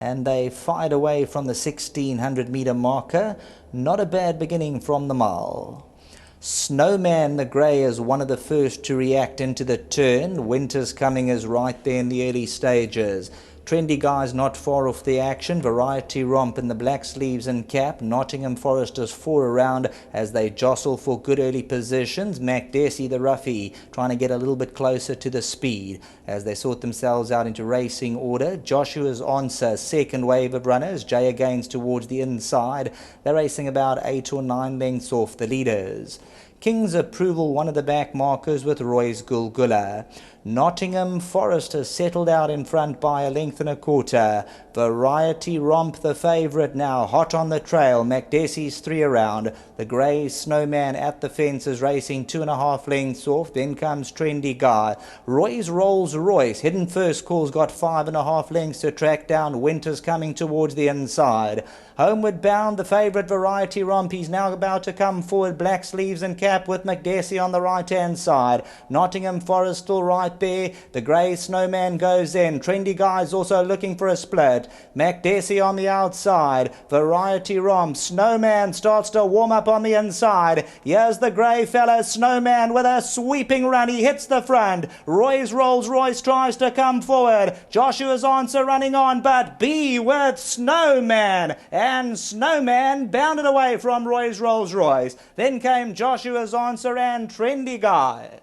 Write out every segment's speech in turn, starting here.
and they fired away from the 1600-meter marker. Not a bad beginning from the mile. Snowman the grey is one of the first to react into the turn. Winter's Coming is right there in the early stages. Trendy Guy's not far off the action. Variety Romp in the black sleeves and cap. Nottingham Forest is 4 around as they jostle for good early positions. MacDessie the roughie trying to get a little bit closer to the speed as they sort themselves out into racing order. Joshua's Answer, second wave of runners. Jaya Gaines towards the inside. They're racing about 8 or 9 lengths off the leaders. King's Approval, one of the back markers with Roy's Gulgula. Nottingham Forest has settled out in front by a length and a quarter. Variety Romp the favourite now, hot on the trail. MacDessie's 3 around. The grey Snowman at the fence is racing 2.5 lengths off. Then comes Trendy Guy. Roy's Rolls Royce, hidden first call's got 5.5 lengths to track down. Winter's Coming towards the inside. Homeward bound, the favourite Variety Romp. He's now about to come forward. Black sleeves and cap with MacDessie on the right-hand side. Nottingham Forest still right there. The grey Snowman goes in. Trendy Guy's also looking for a split. MacDessie on the outside. Variety Romp. Snowman starts to warm up on the inside. Here's the grey fella. Snowman with a sweeping run. He hits the front. Roy's Rolls Royce tries to come forward. Joshua's Answer running on, but be with Snowman. And Snowman bounded away from Roy's Rolls Royce. Then came Joshua's Answer and Trendy Guy.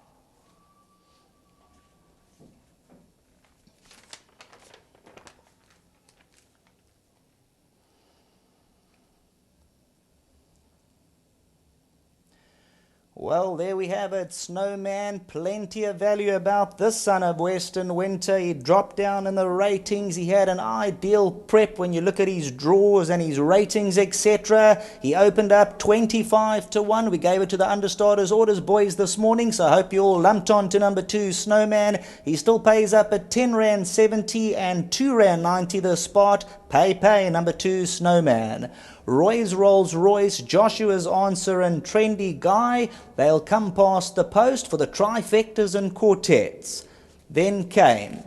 Well, there we have it. Snowman, plenty of value about this son of Western Winter. He dropped down in the ratings. He had an ideal prep when you look at his draws and his ratings, etc. He opened up 25 to 1. We gave it to the understarters orders boys this morning, so I hope you all lumped on to number 2, Snowman. He still pays up at 10 Rand 70 and 2 Rand 90 the spot. Pay, number 2, Snowman. Roy's Rolls Royce, Joshua's Answer and Trendy Guy, they'll come past the post for the trifectas and quartets. Then came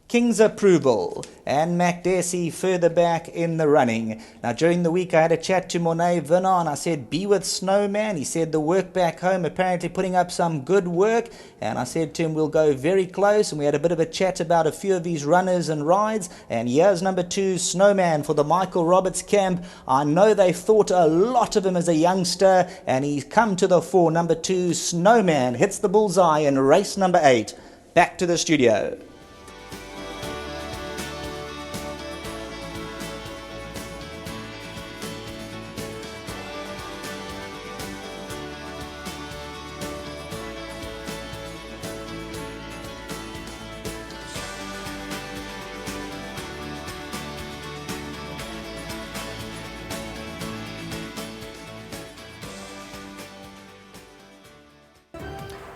King's Approval and MacDessie further back in the running. Now during the week I had a chat to Monet Vinner and I said be with Snowman. He said the work back home, apparently putting up some good work, and I said to him we'll go very close, and we had a bit of a chat about a few of his runners and rides. And here's number 2, Snowman for the Michael Roberts camp. I know they thought a lot of him as a youngster, and he's come to the fore. Number 2, Snowman hits the bullseye in race number 8. Back to the studio.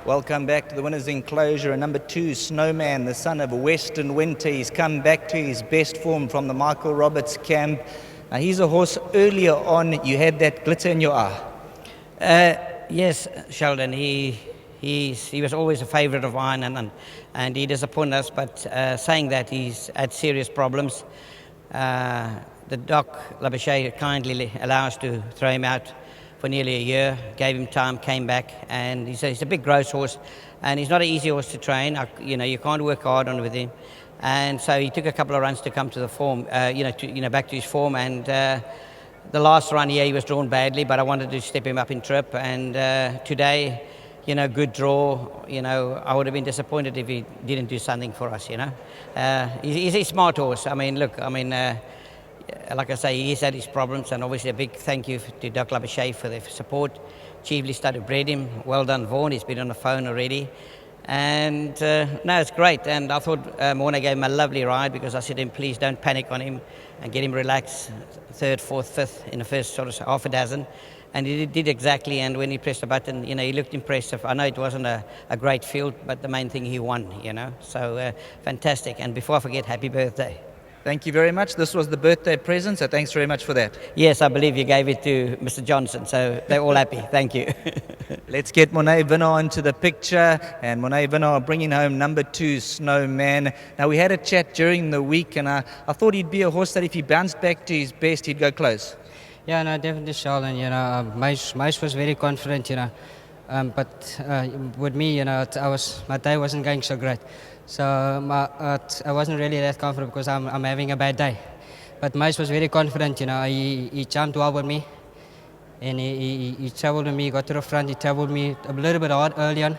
Welcome back to the winner's enclosure. And number 2, Snowman, the son of Western Winter. He's come back to his best form from the Michael Roberts camp. Now, he's a horse earlier on. You had that glitter in your eye. Yes, Sheldon. He was always a favourite of mine, and he disappointed us. But saying that, he's had serious problems. The Doc Labouche kindly allowed us to throw him out for nearly a year, gave him time, came back, and he's a big gross horse, and he's not an easy horse to train. You can't work hard on with him, and so he took a couple of runs to come to the form, back to his form. And the last run here he was drawn badly, but I wanted to step him up in trip. And today, good draw. I would have been disappointed if he didn't do something for us. He's a smart horse. Like I say, he's had his problems, and obviously a big thank you to Doc Labouche for their support. Chiefly started bred him. Well done, Vaughan. He's been on the phone already. And no, it's great. And I thought Morna gave him a lovely ride, because I said to him, please don't panic on him and get him relaxed. 3rd, 4th, 5th in the first sort of half a dozen. And he did exactly. And when he pressed the button, he looked impressive. I know it wasn't a great field, but the main thing, he won, So fantastic. And before I forget, happy birthday. Thank you very much. This was the birthday present, so thanks very much for that. Yes, I believe you gave it to Mr. Johnson, so they're all happy. Thank you. Let's get Monet Vinnar into the picture, and Monet Vinnar bringing home number 2, Snowman. Now, we had a chat during the week, and I thought he'd be a horse that if he bounced back to his best, he'd go close. Yeah, no, definitely, Sheldon. Mice was very confident, but with me, my day wasn't going so great. So I wasn't really that confident because I'm having a bad day. But Mice was very confident, he jumped well with me. And he travelled with me, got to the front, he travelled me a little bit hard early on.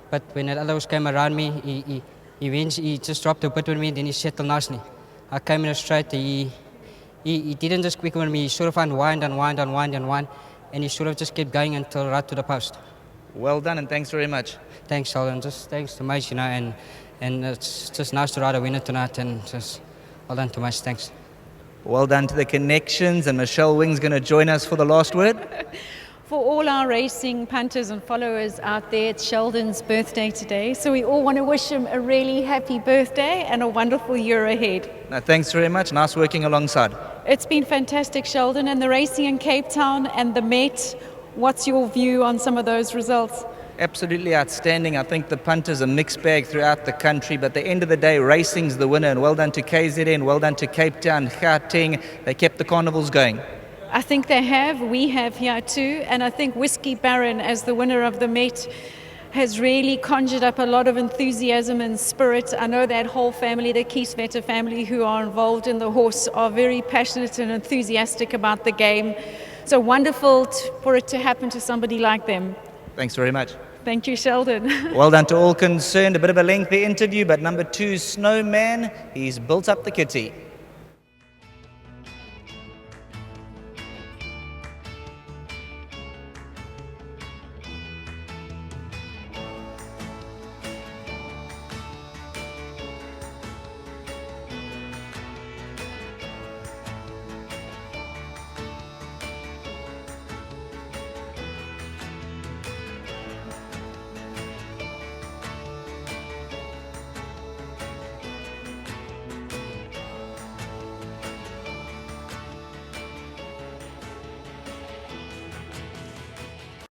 But when the others came around me, he just dropped a bit with me, then he settled nicely. I came in a straight, he didn't just quicken with me, he sort of unwind, and he sort of just kept going until right to the post. Well done, and thanks very much. Thanks, Sheldon. Just thanks to Mice, and it's just nice to ride a winner tonight, and just well done to Mice. Thanks. Well done to the connections, and Michelle Wing's going to join us for the last word. For all our racing punters and followers out there, it's Sheldon's birthday today, so we all want to wish him a really happy birthday and a wonderful year ahead. Now, thanks very much. Nice working alongside. It's been fantastic, Sheldon, and the racing in Cape Town and the Met. What's your view on some of those results? Absolutely outstanding. I think the punters are mixed bag throughout the country, but at the end of the day, racing's the winner, and well done to KZN, well done to Cape Town, Gauteng. They kept the carnivals going. I think they have. We have here too, and I think Whiskey Baron, as the winner of the Met, has really conjured up a lot of enthusiasm and spirit. I know that whole family, the Kieswetter family who are involved in the horse, are very passionate and enthusiastic about the game. So wonderful for it to happen to somebody like them. Thanks very much. Thank you, Sheldon. Well done to all concerned. A bit of a lengthy interview, but number 2, Snowman, he's built up the kitty.